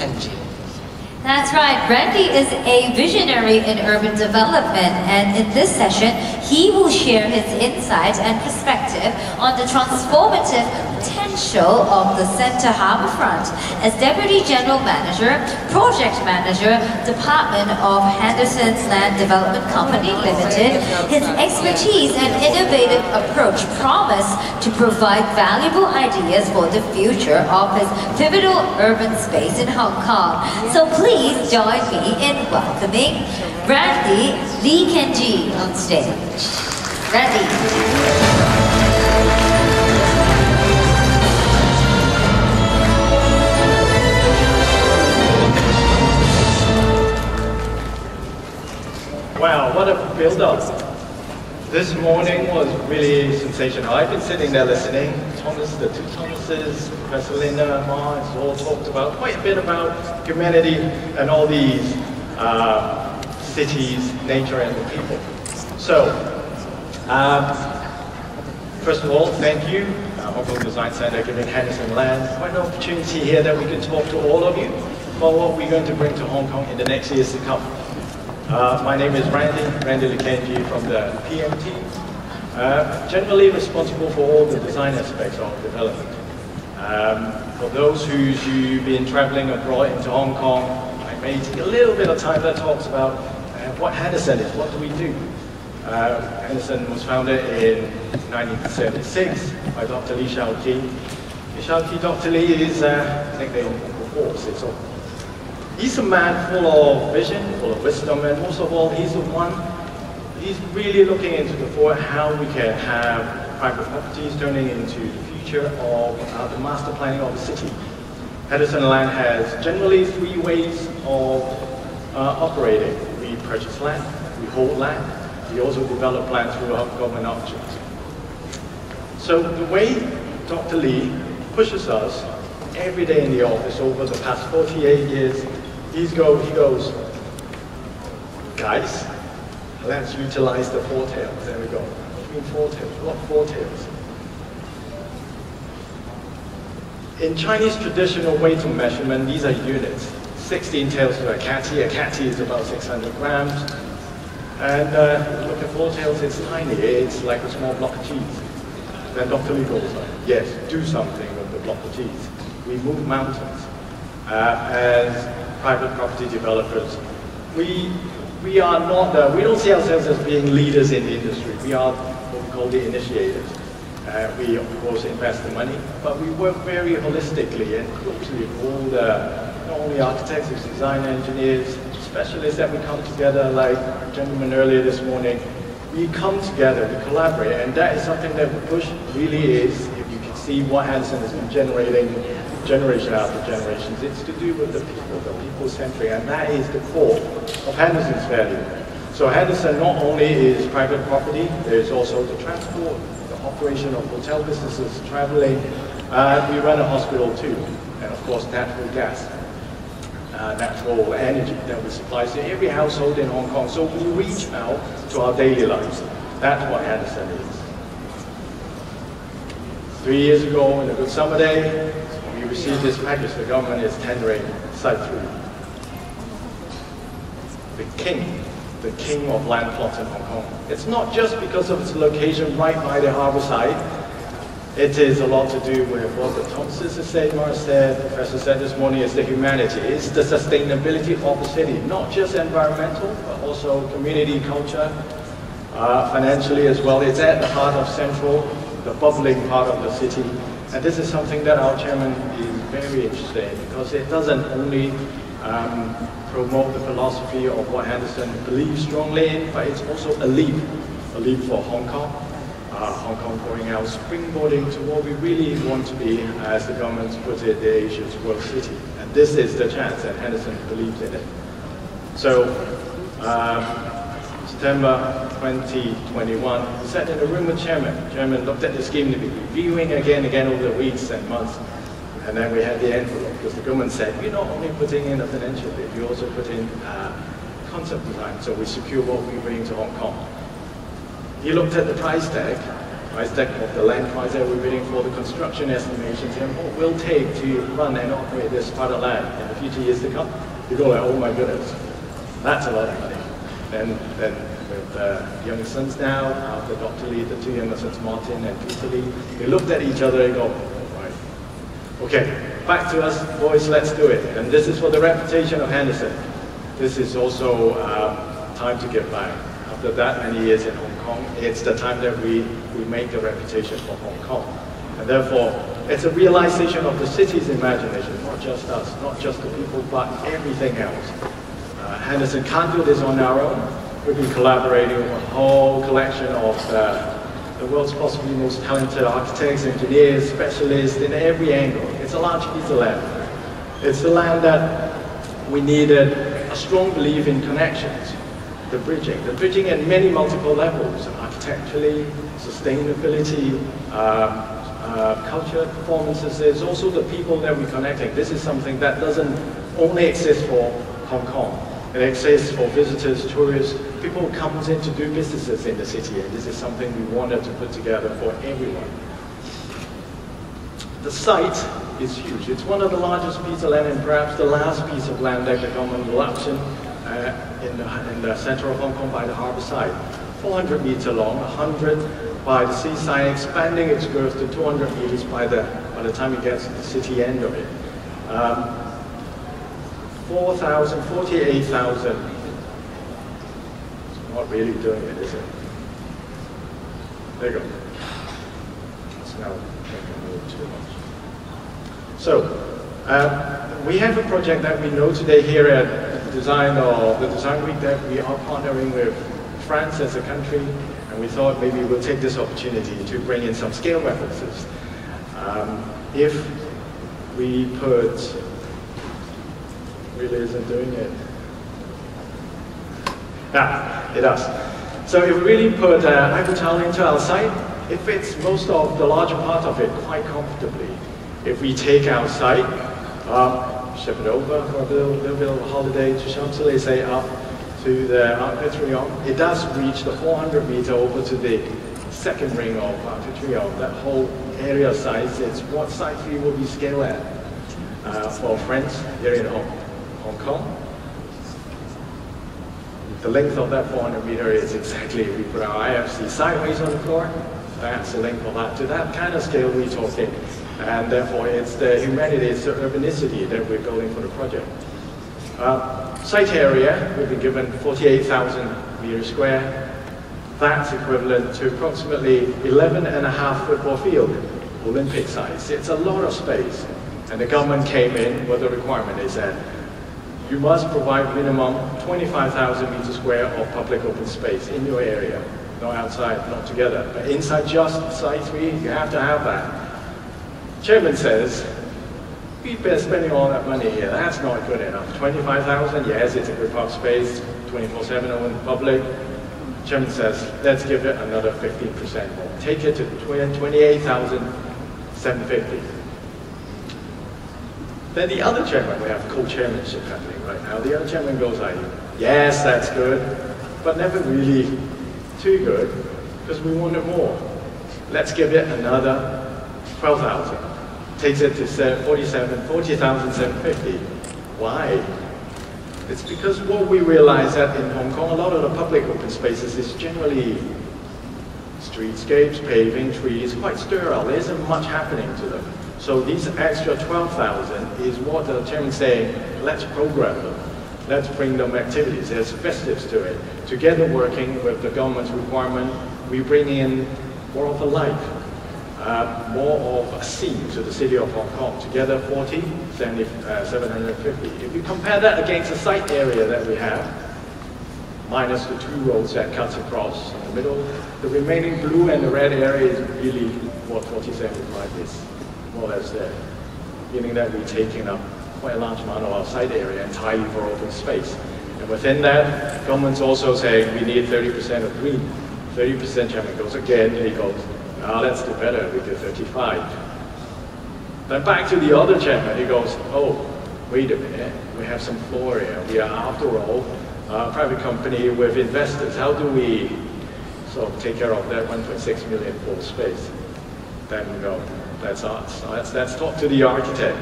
Kenji. That's right. Randy is a visionary in urban development, and in this session, he will share his insight and perspective on the transformative potential of the Center Harbourfront. As Deputy General Manager, Project Manager, Department of Henderson's Land Development Company Limited, his expertise and innovative approach promise to provide valuable ideas for the future of his pivotal urban space in Hong Kong. So please join me in welcoming Randy Lee Kenji on stage. Randy. Wow, what a build-up. This morning was really sensational. I've been sitting there listening. Thomas, the two Thomases, Professor Linda, Mars, all talked about quite a bit about humanity and all these cities, nature, and the people. So, first of all, thank you, Hong Kong Design Center, giving Henderson Land quite an opportunity here that we can talk to all of you about what we're going to bring to Hong Kong in the next years to come. My name is Randy Lee Kenji from the PM team. Generally responsible for all the design aspects of development. For those who've been traveling abroad into Hong Kong, I may take a little bit of time that talks about what Henderson is, what do we do? Henderson was founded in 1976 by Dr. Li Shaoqi. Dr. Li is nicknamed the Horse. He's a man full of vision, full of wisdom, and most of all, he's really looking into the forward how we can have private properties turning into the future of the master planning of the city. Henderson Land has generally three ways of operating. We purchase land, we hold land, we also develop land through government options. So the way Dr. Li pushes us every day in the office over the past 48 years, he goes, guys, let's utilize the four tails. There we go. What do you mean four tails? What four tails? In Chinese traditional weight of measurement, these are units. 16 tails to a catty. A catty is about 600 grams. And look at four tails, it's tiny. It's like a small block of cheese. Then Dr. Li goes, yes, do something with the block of cheese. We move mountains. As private property developers, we are not, we don't see ourselves as being leaders in the industry. We are what we call the initiators. We of course invest the money, but we work very holistically and closely with all the, not only architects, design engineers, specialists that we come together, like the gentleman earlier this morning. We come together, we collaborate, and that is something that we push really is, if you can see what Henderson has been generating generation after generations, it's to do with the people-centric, and that is the core of Henderson's value. So Henderson not only is private property, there's also the transport, the operation of hotel businesses, traveling, we run a hospital too, and of course natural gas, natural energy that we supply to every household in Hong Kong. So we reach out to our daily lives. That's what Henderson is. 3 years ago, on a good summer day, we received this package the government is tendering Site 3. The king of land plots in Hong Kong. It's not just because of its location right by the harbour side. It is a lot to do with what the Thomases said, Mars said, Professor said this morning, is the humanity. It's the sustainability of the city, not just environmental, but also community, culture, financially as well. It's at the heart of Central, the bubbling part of the city. And this is something that our chairman is very interested in, because it doesn't only promote the philosophy of what Henderson believes strongly in, but it's also a leap for Hong Kong. Hong Kong going out, springboarding to what we really want to be, as the government puts it, the Asia's world city. And this is the chance, and Henderson believes in it. So, September 2021, we sat in a room with Chairman. Chairman looked at the scheme to be reviewing again over the weeks and months. And then we had the envelope, because the government said, we're not only putting in a financial bid, we also put in concept design, so we secure what we bring to Hong Kong. He looked at the price tag, price tag of the land price that we're bidding for, the construction estimations, and what will take to run and operate this part of land in the future years to come. You go like, oh my goodness, that's a lot of money. Then with young sons now, after Dr. Lee, the two younger sons, Martin and Peter Lee, they looked at each other and go, right, okay, back to us, boys, let's do it. And this is for the reputation of Henderson. This is also time to give back. After that many years in Hong Kong, it's the time that we make the reputation for Hong Kong. And therefore, it's a realization of the city's imagination, not just us, not just the people, but everything else. Henderson can't do this on our own. We've been collaborating with a whole collection of the world's possibly most talented architects, engineers, specialists in every angle. It's a large piece of land. It's the land that we needed a strong belief in connections. The bridging at many multiple levels, architecturally, sustainability, culture, performances. There's also the people that we're connecting. This is something that doesn't only exist for Hong Kong. It exists for visitors, tourists, people who come in to do businesses in the city, and this is something we wanted to put together for everyone. The site is huge. It's one of the largest pieces of land and perhaps the last piece of land that the government will auction in the center of Hong Kong by the harbour side. 400 meters long, 100 by the seaside, expanding its girth to 200 meters by the time it gets to the city end of it. 48,000. It's not really doing it, is it? There you go. It's now making a little too much. So, we have a project that we know today here at the Design Week that we are partnering with France as a country, and we thought maybe we'll take this opportunity to bring in some scale references. If we put, really isn't doing it. Yeah, it does. So if we really put Eiffel Tower into our site, it fits most of the larger part of it quite comfortably. If we take our site, ship it over for a little bit of a holiday to Champs-Élysées up to the Arc de Triomphe, it does reach the 400 meter over to the second ring of Arc de Triomphe. That whole area size, it's what site 3 will be scaled at for friends here in Hong Kong. The length of that 400 meter is exactly, if we put our IFC sideways on the floor, that's the length of that. To that kind of scale we're talking. And therefore it's the humanity, it's the urbanicity that we're building for the project. Site area, we've been given 48,000 meters square. That's equivalent to approximately 11.5 football field, Olympic size. It's a lot of space. And the government came in with the requirement. They said, you must provide minimum 25,000 meters square of public open space in your area. Not outside, not together. But inside just site 3, you have to have that. Chairman says, we've been spending all that money here. That's not good enough. 25,000, yes, it's a good part of space, 24/7 open public. Chairman says, let's give it another 15% more. Take it to 28,750. Then the other chairman, we have co-chairmanship happening right now. The other chairman goes like, yes, that's good, but never really too good, because we wanted more. Let's give it another 12,000. Takes it to 40,750. Why? It's because what we realize that in Hong Kong, a lot of the public open spaces is generally streetscapes, paving, trees, quite sterile. There isn't much happening to them. So these extra 12,000 is what the chairman's saying, let's program them. Let's bring them activities. There's festives to it. Together working with the government's requirement, we bring in more of a life. More of a scene to the city of Hong Kong. Together 750. If you compare that against the site area that we have, minus the 2 roads that cuts across in the middle, the remaining blue and the red area is really what 4075 is, more or less there. Meaning that we're taking up quite a large amount of our site area entirely for open space. And within that, government's also saying we need 30% of green. 30% chairman goes again, he goes, now let's do better, we do 35. Then back to the other chairman, he goes, oh, wait a minute, we have some floor area. We are, after all, a private company with investors. How do we So take care of that 1.6 million floor space. Then we go, that's us. So let's talk to the architect.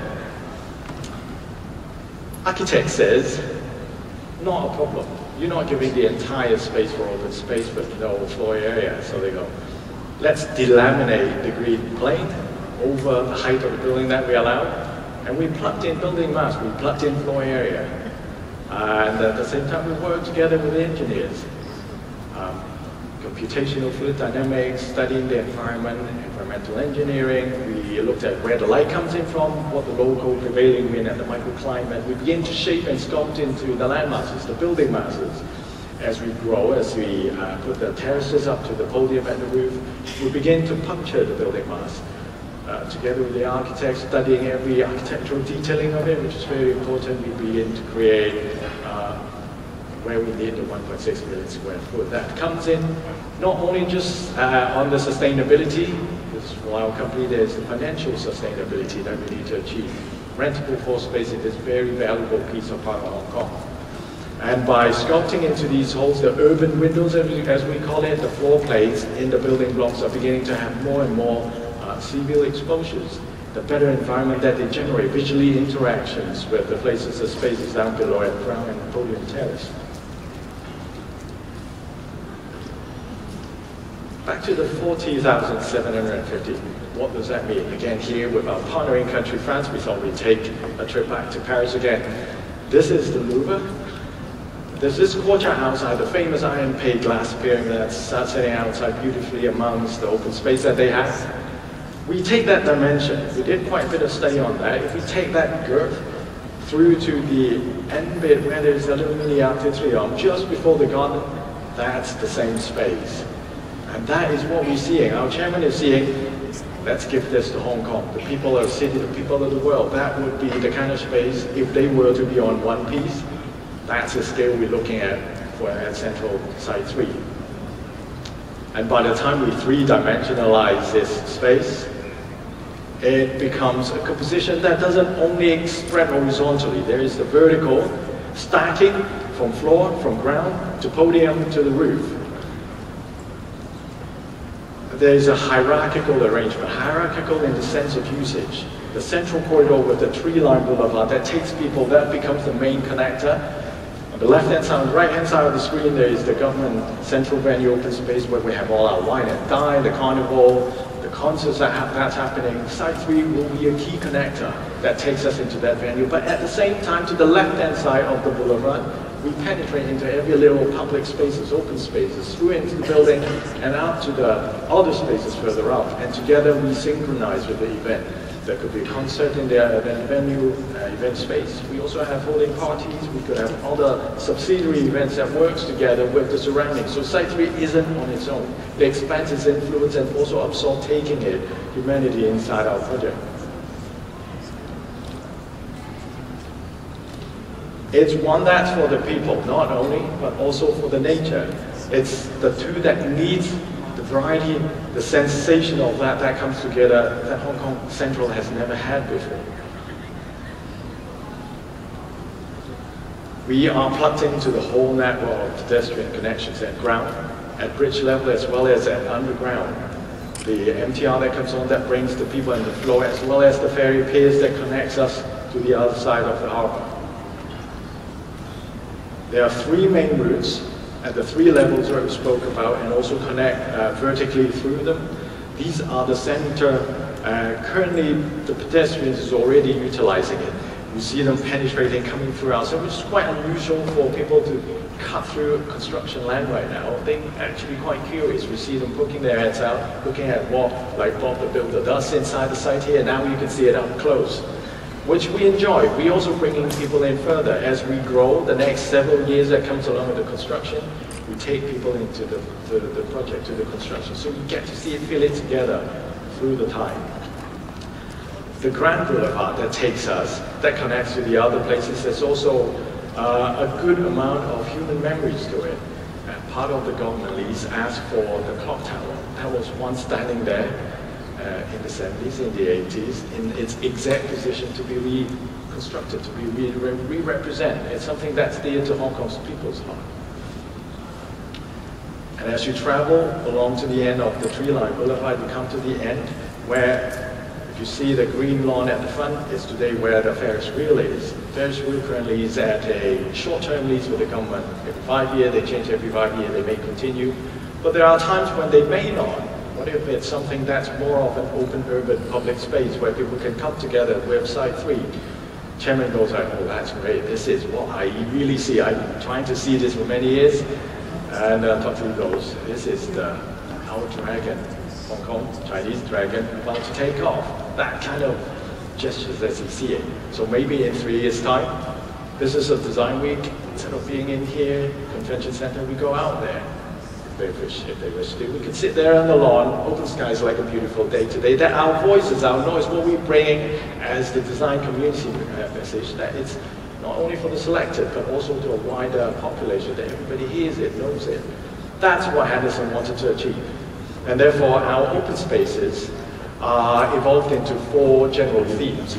Architect says, not a problem. You're not giving the entire space for open space with no floor area. So they go, let's delaminate the green plane over the height of the building that we allow. And we plugged in building mass, we plugged in floor area. And at the same time, we worked together with the engineers. Computational fluid dynamics, studying the environment, environmental engineering. We looked at where the light comes in from, what the local prevailing wind and the microclimate. We begin to shape and sculpt into the land masses, the building masses. As we grow, as we put the terraces up to the podium and the roof, we begin to puncture the building mass. Together with the architects, studying every architectural detailing of it, which is very important, we begin to create where we need the 1.6 million square foot. That comes in not only just on the sustainability, because for our company there's the financial sustainability that we need to achieve. Rentable floor space is a very valuable piece of part of Hong Kong. And by sculpting into these holes, the urban windows, as we call it, the floor plates in the building blocks are beginning to have more and more sea view exposures. The better environment that they generate, visually interactions with the places, the spaces down below at ground and podium terrace. Back to the 40,750. What does that mean? Again, here with our partnering country, France, we thought we'd take a trip back to Paris again. This is the Louvre. There's this courtyard outside, the famous iron pane glass pyramid that's sitting outside beautifully amongst the open space that they have. We take that dimension. We did quite a bit of study on that. If we take that girth through to the end bit where there's a little mini atrium just before the garden, that's the same space. And that is what we're seeing. Our chairman is seeing, let's give this to Hong Kong. The people of the city, the people of the world, that would be the kind of space, if they were to be on one piece, that's the scale we're looking at for at Central Site 3. And by the time we three-dimensionalize this space, it becomes a composition that doesn't only spread horizontally. There is the vertical stacking from floor, from ground, to podium, to the roof. There is a hierarchical arrangement, hierarchical in the sense of usage. The central corridor with the tree-lined boulevard that takes people, that becomes the main connector. On the left-hand side, on the right-hand side of the screen, there is the government central venue open space where we have all our wine and dine, the carnival, the concerts that's happening. Site 3 will be a key connector that takes us into that venue. But at the same time, to the left-hand side of the boulevard, we penetrate into every little public spaces, open spaces, through into the building and out to the other spaces further out. And together we synchronize with the event. There could be a concert in the event venue, event space. We also have holding parties. We could have other subsidiary events that works together with the surroundings. So Site 3 isn't on its own. It expands its influence and also absorbs taking it, humanity inside our project. It's one that's for the people, not only, but also for the nature. It's the two that needs the variety, the sensation of that comes together that Hong Kong Central has never had before. We are plugged into the whole network of pedestrian connections at ground, at bridge level, as well as at underground. The MTR that comes on that brings the people in the flow, as well as the ferry piers that connects us to the other side of the harbour. There are three main routes at the three levels that we spoke about and also connect vertically through them. These are the center. Currently, the pedestrians is already utilizing it. You see them penetrating, coming through outside, which is quite unusual for people to cut through construction land right now. They're actually quite curious. We see them poking their heads out, looking at what, like Bob the Builder does inside the site here. Now you can see it up close, which we enjoy. We also bringing people in further. As we grow, the next several years that comes along with the construction, we take people into the project, to the construction. So we get to see it, feel it together through the time. The Grand Boulevard that takes us, that connects to the other places, there's also a good amount of human memories to it. Part of the government lease asked for the clock tower. That was once standing there in the 70s, in the 80s, in its exact position to be reconstructed, to be re-represented. It's something that's dear to Hong Kong's people's heart. And as you travel along to the end of the Tree Line Boulevard, you come to the end where, if you see the green lawn at the front, is today where the Ferris wheel is. The Ferris wheel currently is at a short-term lease with the government. Every 5 years, they change every 5 years, they may continue. But there are times when they may not. What if it's something that's more of an open urban public space where people can come together with Site 3? Chairman goes like, oh, that's great. This is what I really see. I've been trying to see this for many years. And Dr. Lee goes, this is our dragon, Hong Kong, Chinese dragon, about to take off. That kind of gestures as you see it. So maybe in 3 years' time, this is a design week. Instead of being in here, convention center, we go out there. If they wish to. We can sit there on the lawn, open skies like a beautiful day today. That our voices, our noise, what we're bringing as the design community message, that it's not only for the selected, but also to a wider population, that everybody hears it, knows it. That's what Henderson wanted to achieve. And therefore, our open spaces are evolved into 4 general themes.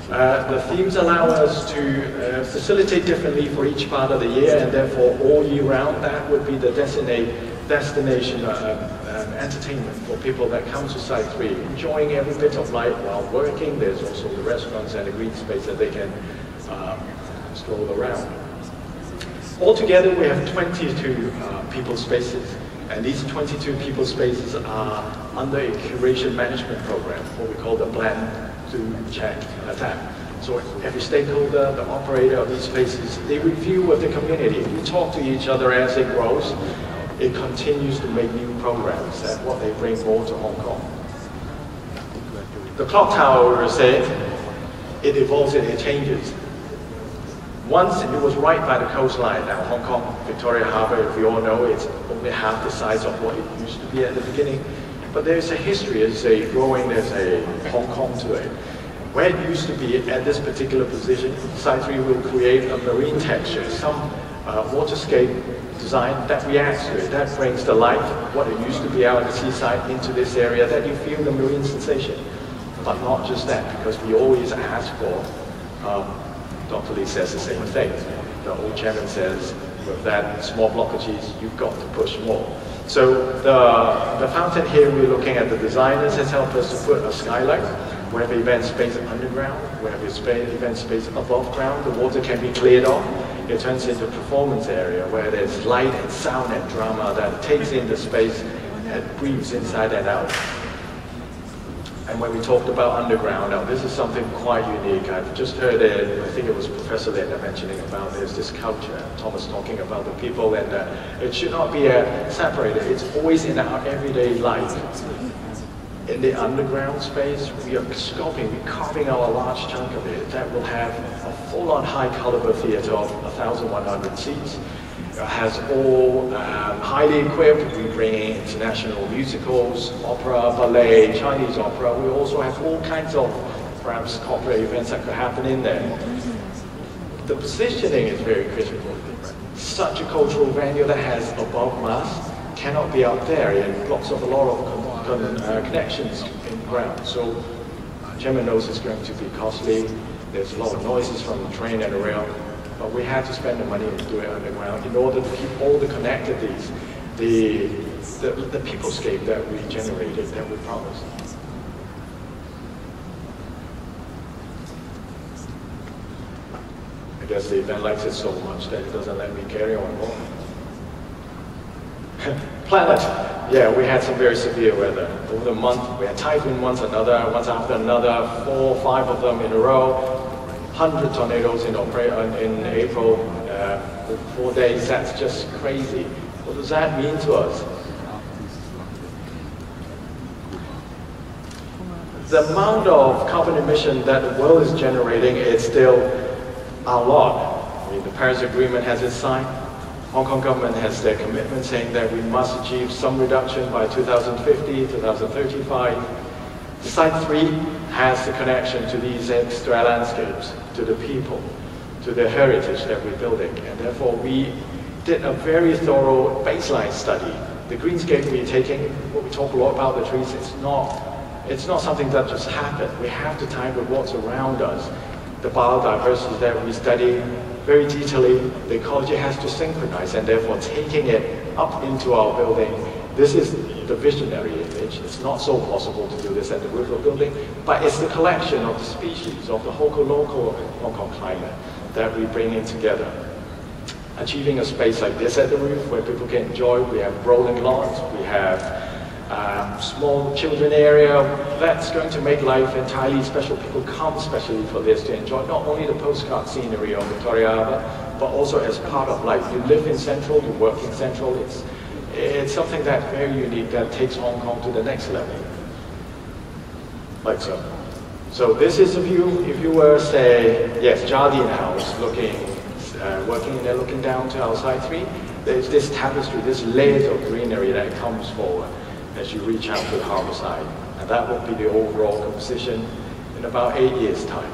The themes allow us to facilitate differently for each part of the year, and therefore all year round, that would be the destination entertainment for people that come to Site 3, enjoying every bit of life while working. There's also the restaurants and the green space that they can stroll around. Altogether, we have 22 people spaces, and these 22 people spaces are under a curation management program, what we call the plan, do, check, and attack. So every stakeholder, the operator of these spaces, they review with the community. We talk to each other as it grows. It continues to make new programs and what they bring more to Hong Kong. The clock tower said, it evolves and it changes. Once it was right by the coastline. Now Hong Kong, Victoria Harbour, if you all know, it's only half the size of what it used to be at the beginning. But there's a history, there's a Hong Kong to it. Where it used to be at this particular position, Site 3 will create a marine texture, some waterscape design that reacts to it, that brings the life, what it used to be out at the seaside, into this area, that you feel the marine sensation. But not just that, because we always ask for, Dr. Lee says the same thing. The old chairman says, with that small block of cheese, you've got to push more. So the fountain here, we're looking at the designers, has helped us to put a skylight. We have event space underground, we have event space above ground. The water can be cleared off. It turns into a performance area where there's light and sound and drama that takes in the space and breathes inside and out. And when we talked about underground, now this is something quite unique. I've just heard it, I think it was Professor Linda mentioning about this culture. Thomas talking about the people, and it should not be separated. It's always in our everyday life. In the underground space, we are scoping, we're carving out a large chunk of it that will have a full-on high-caliber theater of 1,100 seats. It has all highly equipped. We bring in international musicals, opera, ballet, Chinese opera. We also have all kinds of perhaps corporate events that could happen in there. The positioning is very critical. Such a cultural venue that has above mass cannot be out there. It blocks off a lot of connections in ground. So Chairman knows it's going to be costly. There's a lot of noises from the train and the rail, but we had to spend the money to do it underground in order to keep all the connectedness, the peoplescape that we generated, that we promised. I guess the event likes it so much that it doesn't let me carry on more. Planet. Yeah, we had some very severe weather. Over the month, we had typhoon once after another, 4 or 5 of them in a row. 100 tornadoes in April, 4 days. That's just crazy. What does that mean to us? The amount of carbon emission that the world is generating is still a lot. I mean, the Paris Agreement has its sign. Hong Kong government has their commitment saying that we must achieve some reduction by 2050, 2035. Site 3 has the connection to these extra landscapes, to the people, to the heritage that we're building. And therefore we did a very thorough baseline study. The greenscape we're taking, what we talk a lot about the trees, it's not something that just happened. We have to time with what's around us. The biodiversity that we study, very detailing. The ecology has to synchronize, and therefore taking it up into our building. This is the visionary image. It's not so possible to do this at the roof of a building, but it's the collection of the species of the local Hong Kong climate that we bring in together. Achieving a space like this at the roof where people can enjoy. We have rolling lawns, we have small children area. That's going to make life entirely special. People come especially for this to enjoy not only the postcard scenery of Victoria Harbour, but also as part of life. You live in Central, you work in Central. It's something that's very unique that takes Hong Kong to the next level. Like so. So this is a view, if you were, say, yes, Jardine House, working in there, looking down to our side 3, there's this tapestry, this layers of greenery that comes forward as you reach out to the harbour side. And that will be the overall composition in about 8 years' time.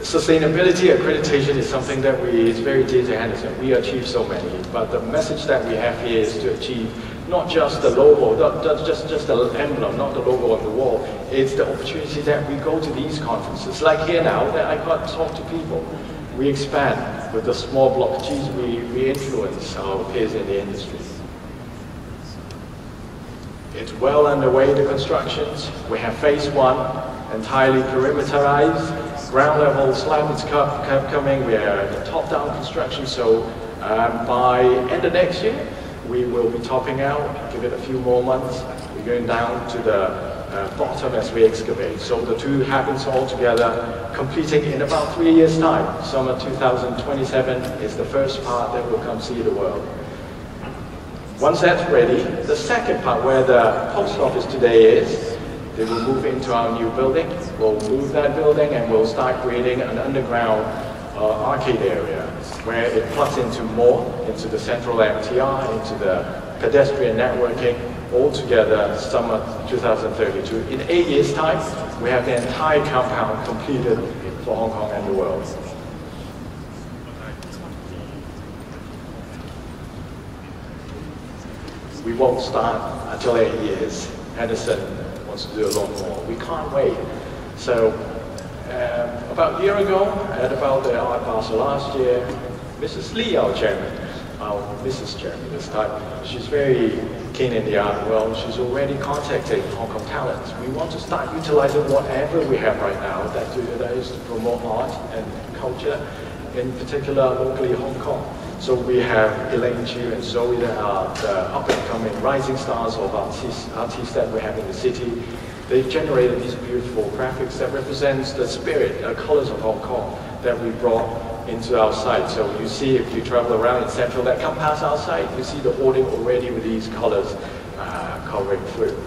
Sustainability accreditation is something that it's very dear to Henderson. We achieve so many, but the message that we have here is to achieve not just the logo, not just the emblem, not the logo on the wall. It's the opportunity that we go to these conferences, like here now, that I got to talk to people. We expand with the small block. We influence our peers in the industry. It's well underway, the constructions. We have phase 1, entirely perimeterized. Ground level slab is coming. We are at the top-down construction, so by end of next year, we will be topping out. Give it a few more months. We're going down to the bottom as we excavate. So the two happens all together, completing in about 3 years' time. Summer 2027 is the first part that will come see the world. Once that's ready, the second part where the post office today is, they will move into our new building. We'll move that building and we'll start creating an underground arcade area where it plugs into more, into the central MTR, into the pedestrian networking, all together summer 2032. In 8 years' time, we have the entire compound completed for Hong Kong and the world. We won't start until 8 years. Henderson wants to do a lot more. We can't wait. So about a year ago, at about the Art Basel last year, Mrs. Lee, our chairman, our Mrs. Chairman this time, she's very keen in the art world. She's already contacted Hong Kong talents. We want to start utilizing whatever we have right now that is to promote art and culture, in particular locally Hong Kong. So we have Elaine Chu and Zoe that are the up-and-coming rising stars of artists that we have in the city. They've generated these beautiful graphics that represents the spirit, the colors of Hong Kong that we brought into our site. So you see, if you travel around in Central that come past our site, you see the hoarding already with these colors covering through.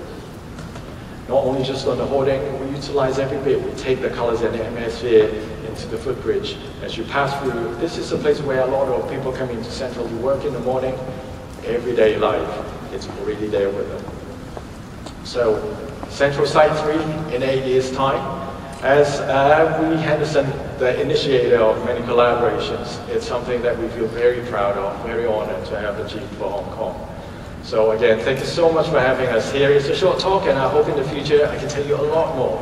Not only just on the hoarding, we utilize every bit. We take the colors and the atmosphere into the footbridge. As you pass through, this is a place where a lot of people come into Central to work in the morning, everyday life. It's already there with them. So, Central Site 3 in 8 years' time. As we Henderson, the initiator of many collaborations, it's something that we feel very proud of, very honored to have achieved for Hong Kong. So again, thank you so much for having us here. It's a short talk, and I hope in the future I can tell you a lot more.